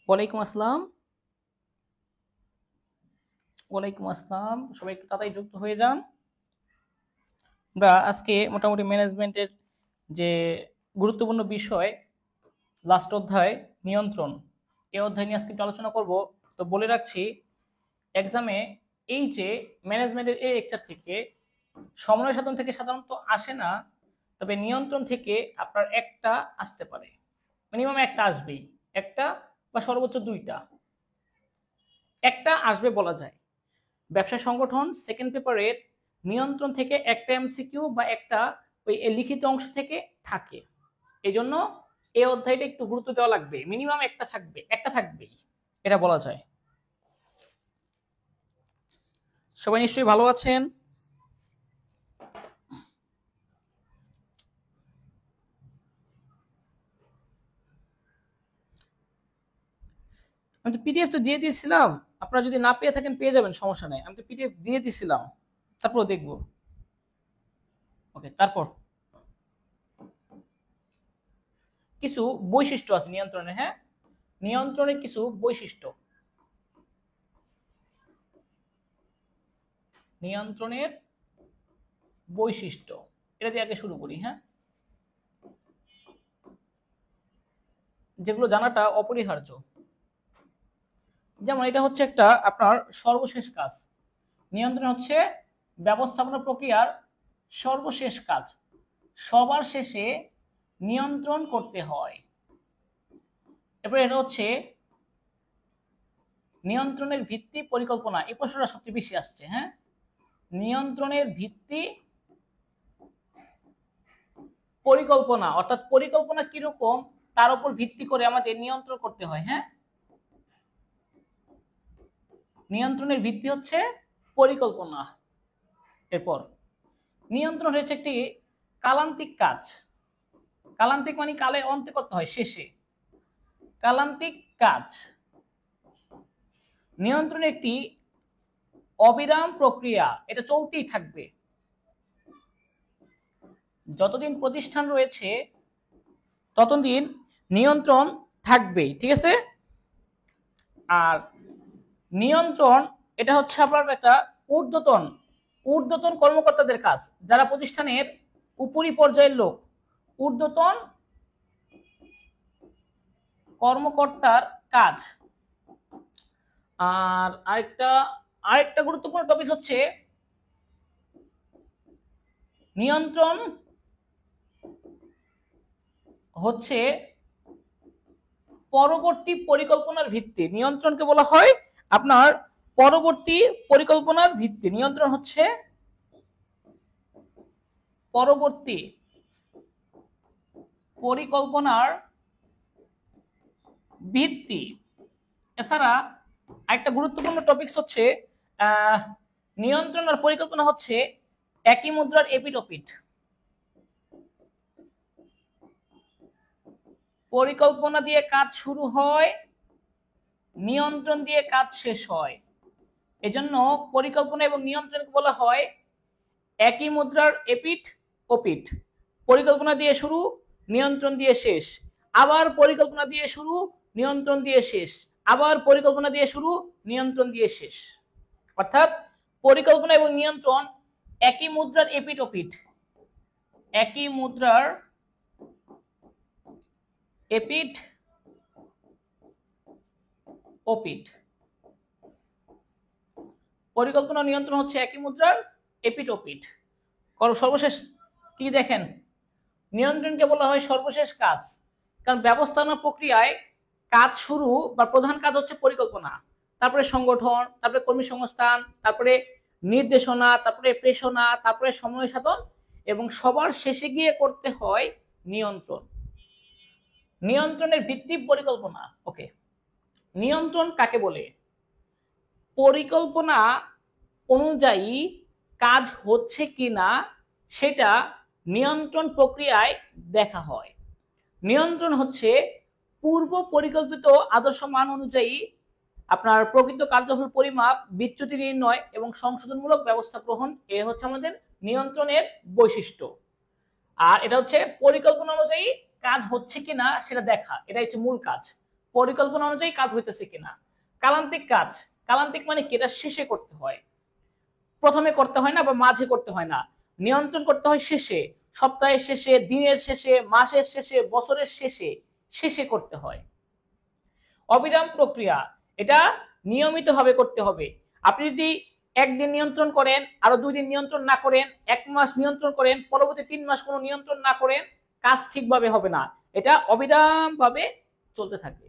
ওয়ালাইকুম আসসালাম। ওয়ালাইকুম আসসালাম, সবাই একটু তাড়াতাড়ি যুক্ত হয়ে যান। আমরা আজকে মোটামুটি ম্যানেজমেন্টের যে গুরুত্বপূর্ণ বিষয় লাস্ট অধ্যায় নিয়ন্ত্রণ, এই অধ্যায় নিয়ে আজকে একটু আলোচনা করব। তো বলে রাখছি, এক্সামে এই যে ম্যানেজমেন্টের এই লেকচার থেকে সমন্বয় সাধন থেকে সাধারণত আসে না, তবে নিয়ন্ত্রণ থেকে আপনার একটা আসতে পারে, মিনিমাম একটা আসবেই, একটা বা সর্বোচ্চ দুইটা, একটা আসবে বলা যায়। ব্যবসা সংগঠন সেকেন্ড পেপারের নিয়ন্ত্রণ থেকে একটা এমসিকিউ বা একটা ওই লিখিত অংশ থেকে থাকে, এই জন্য এই অধ্যায়টা একটু গুরুত্ব দেওয়া লাগবে, মিনিমাম একটা থাকবে, একটা থাকবেই, এটা বলা যায়। সবাই নিশ্চয়ই ভালো আছেন। আমি তো পিডিএফ তো দিয়ে দিয়েছিলাম, আপনারা যদি না পেয়ে থাকেন পেয়ে যাবেন, সমস্যা নেই। আমি তো পিডিএফ দিয়ে দিয়েছিলাম, তারপর দেখবো। ওকে, তারপর কিছু বৈশিষ্ট্য আছে নিয়ন্ত্রণের। হ্যাঁ, নিয়ন্ত্রণের কিছু বৈশিষ্ট্য, নিয়ন্ত্রণের বৈশিষ্ট্য, এটা দিয়ে আগে শুরু করি। হ্যাঁ, যেগুলো জানাটা অপরিহার্য। যেমন এটা হচ্ছে একটা আপনার সর্বশেষ কাজ। নিয়ন্ত্রণ হচ্ছে ব্যবস্থাপনা প্রক্রিয়ার সর্বশেষ কাজ, সবার শেষে নিয়ন্ত্রণ করতে হয়। এরপরে এটা হচ্ছে নিয়ন্ত্রণের ভিত্তি পরিকল্পনা, এই প্রশ্নটা সবচেয়ে বেশি আসছে। হ্যাঁ, নিয়ন্ত্রণের ভিত্তি পরিকল্পনা, অর্থাৎ পরিকল্পনা কিরকম তার উপর ভিত্তি করে আমাদের নিয়ন্ত্রণ করতে হয়। হ্যাঁ, নিয়ন্ত্রণের ভিত্তি হচ্ছে পরিকল্পনা। এরপর নিয়ন্ত্রণ হচ্ছে একটি কালান্তিক কাজ। কালান্তিক মানে কালের অন্তে করতে হয়, শেষে। কালান্তিক কাজ। নিয়ন্ত্রণ একটি অবিরাম প্রক্রিয়া, এটা চলতেই থাকবে, যতদিন প্রতিষ্ঠান রয়েছে ততদিন নিয়ন্ত্রণ থাকবেই, ঠিক আছে। আর নিয়ন্ত্রণ এটা হচ্ছে আপনার একটা ঊর্ধ্বতন ঊর্ধ্বতন কর্মকর্তাদের কাজ, যারা প্রতিষ্ঠানের উপরি পর্যায়ের লোক, ঊর্ধ্বতন কর্মকর্তার কাজ। আর আরেকটা গুরুত্বপূর্ণ টপিক হচ্ছে নিয়ন্ত্রণ হচ্ছে পরবর্তী পরিকল্পনার ভিত্তি। নিয়ন্ত্রণকে বলা হয় আপনার পরবর্তী পরিকল্পনার ভিত্তি। নিয়ন্ত্রণ হচ্ছে পরবর্তী পরিকল্পনার ভিত্তি। এছাড়া একটা গুরুত্বপূর্ণ টপিক হচ্ছে নিয়ন্ত্রণ আর পরিকল্পনা হচ্ছে একই মুদ্রার এপিঠ ওপিঠ। পরিকল্পনা দিয়ে কাজ শুরু হয়, নিয়ন্ত্রণ দিয়ে কাজ শেষ হয়। এজন্য পরিকল্পনা এবং নিয়ন্ত্রণকে বলা হয় একই মুদ্রার এপিঠ ওপিঠ। পরিকল্পনা দিয়ে শুরু, নিয়ন্ত্রণ দিয়ে শেষ, আবার পরিকল্পনা দিয়ে শুরু, নিয়ন্ত্রণ দিয়ে শেষ, আবার পরিকল্পনা দিয়ে শুরু, নিয়ন্ত্রণ দিয়ে শেষ। অর্থাৎ পরিকল্পনা এবং নিয়ন্ত্রণ একই মুদ্রার এপিঠ ওপিঠ, একই মুদ্রার এপিঠ ওপিঠ। পরিকল্পনা নিয়ন্ত্রণ হচ্ছে একই মুদ্রার এপিঠ ওপিঠ। সর্বশেষ কি দেখেন, নিয়ন্ত্রণকে বলা হয় সর্বশেষ কাজ, কারণ ব্যবস্থাপনা প্রক্রিয়ায় কাজ শুরু বা প্রধান কাজ হচ্ছে পরিকল্পনা, তারপরে সংগঠন, তারপরে কর্মী সংস্থান, তারপরে নির্দেশনা, তারপরে প্রেষণা, তারপরে সমন্বয় সাধন, এবং সবার শেষে গিয়ে করতে হয় নিয়ন্ত্রণ। নিয়ন্ত্রণের ভিত্তি পরিকল্পনা। ওকে, নিয়ন্ত্রণ কাকে বলে? পরিকল্পনা অনুযায়ী কাজ হচ্ছে কিনা সেটা নিয়ন্ত্রণ প্রক্রিয়ায় দেখা হয়। নিয়ন্ত্রণ হচ্ছে পূর্ব পরিকল্পিত আদর্শ মান অনুযায়ী আপনার প্রকৃত কার্যফল পরিমাপ, বিচ্যুতি নির্ণয় এবং সংশোধনমূলক ব্যবস্থা গ্রহণ, এ হচ্ছে আমাদের নিয়ন্ত্রণের বৈশিষ্ট্য। আর এটা হচ্ছে পরিকল্পনা অনুযায়ী কাজ হচ্ছে কিনা সেটা দেখা, এটা হচ্ছে মূল কাজ। পরিকল্পনা অনুযায়ী কাজ হইতেছে কিনা। কালান্তিক কাজ, কালান্তিক মানে কি, এটা শেষে করতে হয়, প্রথমে করতে হয় না বা মাঝে করতে হয় না, নিয়ন্ত্রণ করতে হয় শেষে, সপ্তাহের শেষে, দিনের শেষে, মাসের শেষে, বছরের শেষে, শেষে করতে হয়। অবিরাম প্রক্রিয়া, এটা নিয়মিতভাবে করতে হবে। আপনি যদি একদিন নিয়ন্ত্রণ করেন, আরো 2 দিন নিয়ন্ত্রণ না করেন, 1 মাস নিয়ন্ত্রণ করেন, পরবর্তী 3 মাস কোনো নিয়ন্ত্রণ না করেন, কাজ ঠিকভাবে হবে না। এটা অবিরাম ভাবে চলতে থাকবে।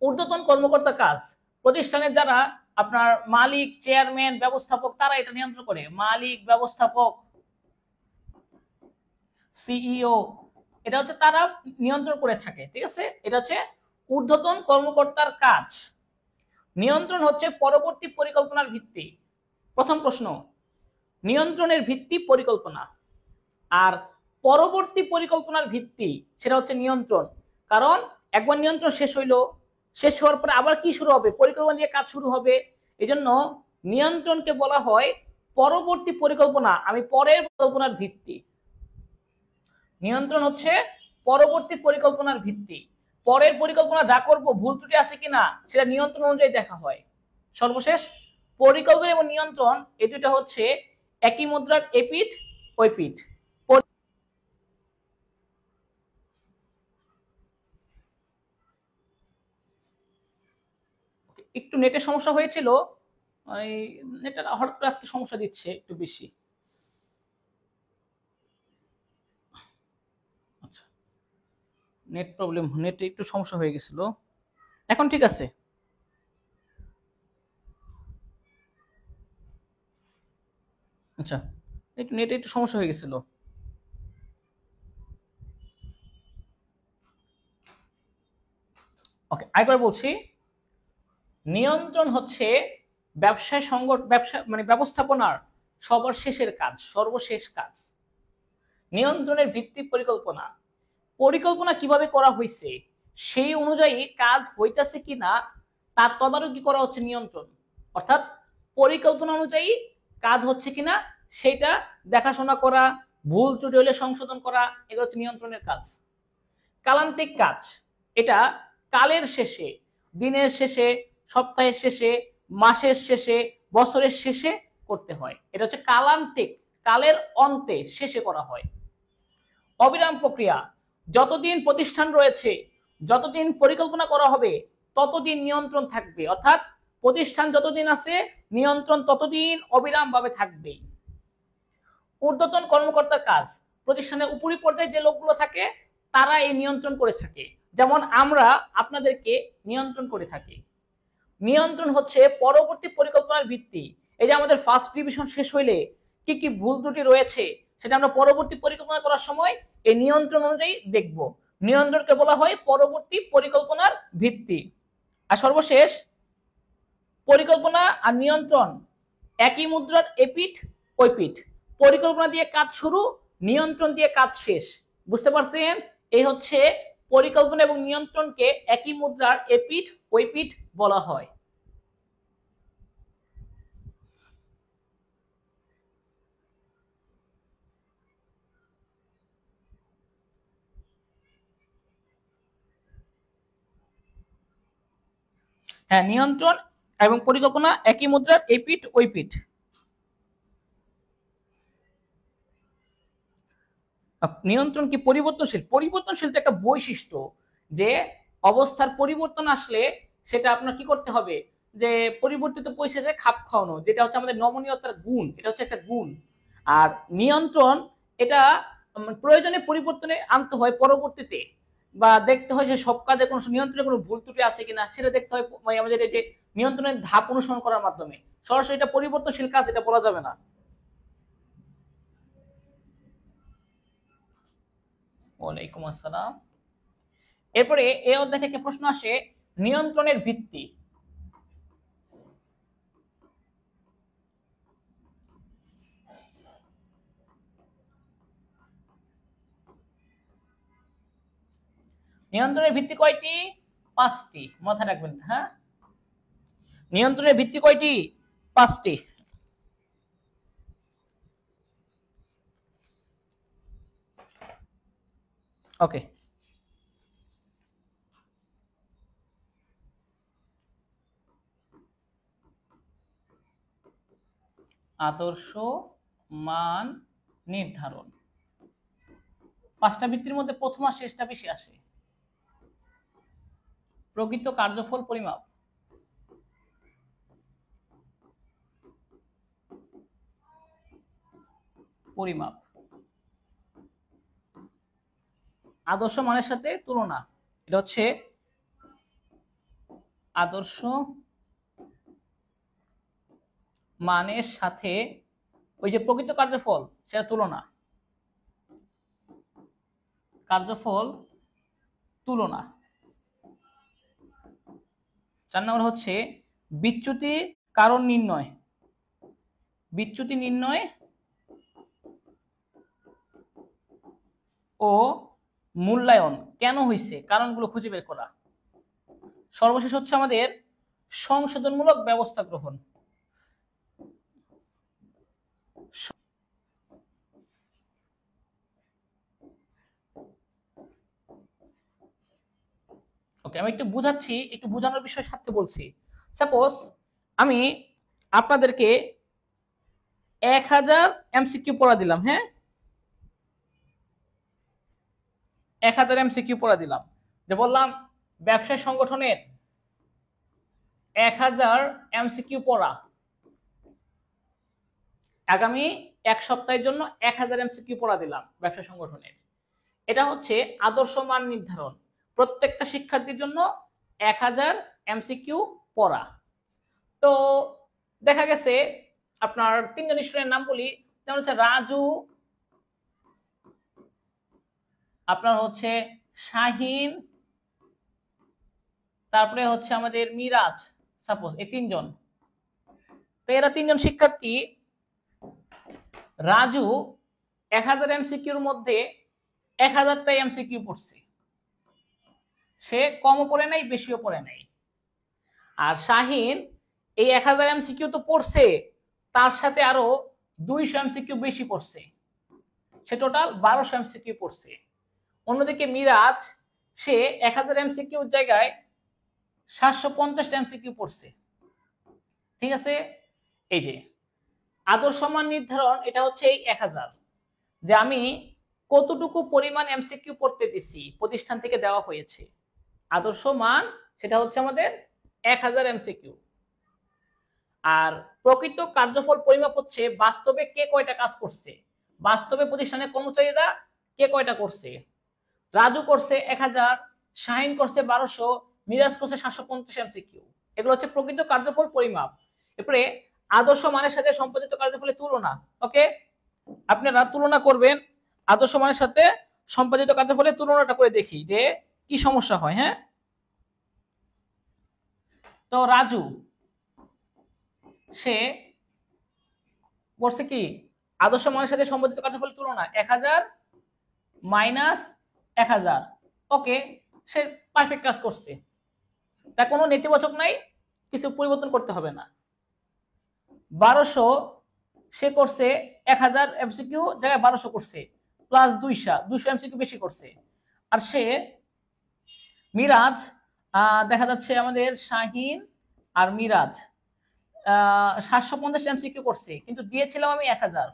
ঊর্ধ্বতন কর্মকর্তা কাজ, প্রতিষ্ঠানের যারা আপনার মালিক, চেয়ারম্যান, ব্যবস্থাপক, তারা এটা নিয়ন্ত্রণ করে। মালিক, ব্যবস্থাপক, সিইও, এটা হচ্ছে তারা নিয়ন্ত্রণ করে থাকে, ঠিক আছে। এটা হচ্ছে ঊর্ধ্বতন কর্মকর্তার কাজ। নিয়ন্ত্রণ হচ্ছে পরবর্তী পরিকল্পনার ভিত্তি। প্রথম প্রশ্ন, নিয়ন্ত্রণের ভিত্তি পরিকল্পনা, আর পরবর্তী পরিকল্পনার ভিত্তি সেটা হচ্ছে নিয়ন্ত্রণ। কারণ একবার নিয়ন্ত্রণ শেষ হইলো, শেষ হওয়ার পরে আবার কি শুরু হবে, পরিকল্পনা দিয়ে কাজ শুরু হবে। এজন্য নিয়ন্ত্রণকে বলা হয় পরবর্তী পরিকল্পনা, আমি পরের পরিকল্পনার ভিত্তি। নিয়ন্ত্রণ হচ্ছে পরবর্তী পরিকল্পনার ভিত্তি। পরের পরিকল্পনা যা করব ভুল ত্রুটি আছে কিনা সেটা নিয়ন্ত্রণ অনুযায়ী দেখা হয়। সর্বশেষ, পরিকল্পনা এবং নিয়ন্ত্রণ এই দুটো হচ্ছে একই মুদ্রার এপিঠ ওই পিঠ। একটু নেটের সমস্যা হয়েছিল, ওই নেটের হঠাৎ করে আজকে সমস্যা দিচ্ছে একটু বেশি। আচ্ছা, নেট প্রবলেম, নেটে একটু সমস্যা হয়ে গেছিল, এখন ঠিক আছে। আচ্ছা, একটু নেটে একটু সমস্যা হয়ে গেছিল। ওকে, আরেকবার বলছি, নিয়ন্ত্রণ হচ্ছে ব্যবসায় ব্যবসা মানে ব্যবস্থাপনার সবার শেষের কাজ, সর্বশেষ কাজ। নিয়ন্ত্রণের ভিত্তি পরিকল্পনা, পরিকল্পনা কিভাবে করা হয়েছে সেই অনুযায়ী কাজ হইতাছে কিনা তার তদারকি করা হচ্ছে নিয়ন্ত্রণ। অর্থাৎ পরিকল্পনা অনুযায়ী কাজ হচ্ছে কিনা সেটা দেখাশোনা করা, ভুল ত্রুটি হলে সংশোধন করা, এগুলো হচ্ছে নিয়ন্ত্রণের কাজ। কালান্তিক কাজ, এটা কালের শেষে, দিনের শেষে, সপ্তাহের শেষে, মাসের শেষে, বছরের শেষে করতে হয়। এটা হচ্ছে কালান্তিক, কালের অন্তে শেষে করা হয়। অবিরাম প্রক্রিয়া, যতদিন প্রতিষ্ঠান রয়েছে, যতদিন পরিকল্পনা করা হবে, ততদিন নিয়ন্ত্রণ থাকবে। অর্থাৎ প্রতিষ্ঠান যতদিন আছে, নিয়ন্ত্রণ ততদিন অবিরাম ভাবে থাকবে। ঊর্ধ্বতন কর্মকর্তার কাজ, প্রতিষ্ঠানের উপরি পর্যায়ে যে লোকগুলো থাকে তারা এই নিয়ন্ত্রণ করে থাকে। যেমন আমরা আপনাদেরকে নিয়ন্ত্রণ করে থাকি। নিয়ন্ত্রণ হচ্ছে পরবর্তী পরিকল্পনার ভিত্তি। এই যে আমাদের ফার্স্ট ডিভিশন শেষ হইলে কি কি ভুল ত্রুটি রয়েছে সেটা আমরা পরবর্তী পরিকল্পনা করার সময় এই নিয়ন্ত্রণ অনুযায়ী দেখব। নিয়ন্ত্রণকে বলা হয় পরবর্তী পরিকল্পনার ভিত্তি। আর সর্বশেষ, পরিকল্পনা আর নিয়ন্ত্রণ একই মুদ্রার এপিঠ ওই পিঠ। পরিকল্পনা দিয়ে কাজ শুরু, নিয়ন্ত্রণ দিয়ে কাজ শেষ। বুঝতে পারছেন? এই হচ্ছে পরিকল্পনা এবং নিয়ন্ত্রণকে একই মুদ্রার এপিঠ ওই পিঠ বলা হয়। হ্যাঁ, নিয়ন্ত্রণ এবং পরিকল্পনা একই মুদ্রার এপিঠ ওই পিঠ। নিয়ন্ত্রণ কি পরিবর্তনশীল? পরিবর্তনশীল তো একটা বৈশিষ্ট্য, যে অবস্থার পরিবর্তন আসলে সেটা আপনার কি করতে হবে, যে পরিবর্তিত পরিস্থিতিতে খাপ খাওয়ানো, যেটা হচ্ছে আমাদের নমনীয়তার গুণ, এটা হচ্ছে একটা গুণ। আর নিয়ন্ত্রণ এটা প্রয়োজনে পরিবর্তনে আনতে হয় পরবর্তীতে, বা দেখতে হয় যে সব কাজে কোনো নিয়ন্ত্রণে কোনো ভুল ত্রুটি আছে কিনা সেটা দেখতে হয় আমাদের এই যে নিয়ন্ত্রণের ধাপ অনুসরণ করার মাধ্যমে। সরাসরি এটা পরিবর্তনশীল কাজ এটা বলা যাবে না। ওয়ালাইকুম আসসালাম। এরপরে এই অধ্যায় থেকে প্রশ্ন আসে, নিয়ন্ত্রণের ভিত্তি। নিয়ন্ত্রণের ভিত্তি কয়টি? 5টি, মাথায় রাখবেন। হ্যাঁ, নিয়ন্ত্রণের ভিত্তি কয়টি? 5টি। ওকে, আদর্শ মান নির্ধারণ। 5টা বৃত্তির মধ্যে প্রথম আর শেষটা বেশি আসে। প্রকৃত কার্যফল পরিমাপ। পরিমাপ আদর্শ মানের সাথে তুলনা, এটা হচ্ছে আদর্শ মানের সাথে ওই যে প্রকৃত কার্যফল সেটা তুলনা, কার্যফল তুলনা। 4 নম্বর হচ্ছে বিচ্যুতি কারণ নির্ণয়। বিচ্যুতি নির্ণয় ও মূল্যায়ন কেন হয়েছে কারণগুলো খুঁজে বের করা। সর্বশেষ হচ্ছে আমাদের সংশোধনমূলক ব্যবস্থা গ্রহণ। ওকে, আমি একটু বুঝাচ্ছি, একটু বোঝানোর বিষয় সাথে বলছি। সাপোজ আমি আপনাদেরকে 1000 এমসিকিউ পড়া দিলাম, হ্যাঁ 1000 এমসিকিউ পড়া দিলাম, যে বললাম ব্যবসায় সংগঠনের 1000 এমসিকিউ পড়া, আগামী 1 সপ্তাহের জন্য 1000 এমসিকিউ পড়া দিলাম ব্যবসা সংগঠনের। এটা হচ্ছে আদর্শ মান নির্ধারণ, প্রত্যেকটা শিক্ষার্থীর জন্য 1000 এমসিকিউ পড়া। তো দেখা গেছে আপনার 3 জন স্টুডেন্টের নাম বলি, যেমন হচ্ছে রাজু, আপনার হচ্ছে শাহিন, তারপরে হচ্ছে আমাদের মিরাজ, সাপোজ এই 3 জন। তো এরা 3 জন শিক্ষার্থী, রাজু 1000 এমসিকিউর মধ্যে 1000টাই এমসিকিউ পড়ছে, সে কমও পড়ে নাই বেশিও পড়ে নাই। আর শাহিন এই 1000 এমসিকিউ তো পড়ছে, তার সাথে আরো 200 এমসিকিউ বেশি পড়ছে, সে টোটাল 1200 এমসিকিউ পড়ছে। অন্যদিকে মিরাজ সে 1000 এমসিকিউ জায়গায় 750 এমসিকিউ পড়ছে। ঠিক আছে, এই যে আদর্শ মান নির্ধারণ, এটা হচ্ছে এই 1000, যে আমি কতটুকু পরিমাণ এমসিকিউ পড়তে দিছি প্রতিষ্ঠান থেকে দেওয়া হয়েছে। আদর্শ মান সেটা হচ্ছে আমাদের 1000 এমসিকিউ। আর প্রকৃত কার্যফল পরিমাপ হচ্ছে বাস্তবে কে কয়টা কাজ করছে, বাস্তবে প্রতিষ্ঠানের কর্মচারীরা কে কয়টা করছে। রাজু করছে 1000, শাহিন করছে 1200, মিরাজ করছে 750 এমসিকিউ। এগুলো হচ্ছে প্রকৃত কার্যফল পরিমাপ। এরপরে আদর্শ মানের সাথে সম্পাদিত কার্যফলের তুলনা। ওকে, আপনারা তুলনা করবেন, আদর্শ মানের সাথে সম্পাদিত কার্যফলের তুলনাটা করে দেখি যে কি সমস্যা হয়। হ্যাঁ, তো রাজু সে করছে কি আদর্শ মানের সাথে সম্পাদিত কার্যফলের তুলনা 1000 মাইনাস 1000। ওকে, সে পারফেক্ট কাজ করছে, তার কোনো নেতিবাচক নাই, কিছু পরিবর্তন করতে হবে না। 1200 সে করছে 1000 এমসিকিউ জায়গায় 1200 করছে, প্লাস 200 এমসিকিউ বেশি করছে। আর সে মিরাজ দেখা যাচ্ছে আমাদের শাহিন আর মিরাজ 750 এমসিকিউ করছে, কিন্তু দিয়েছিলাম আমি 1000,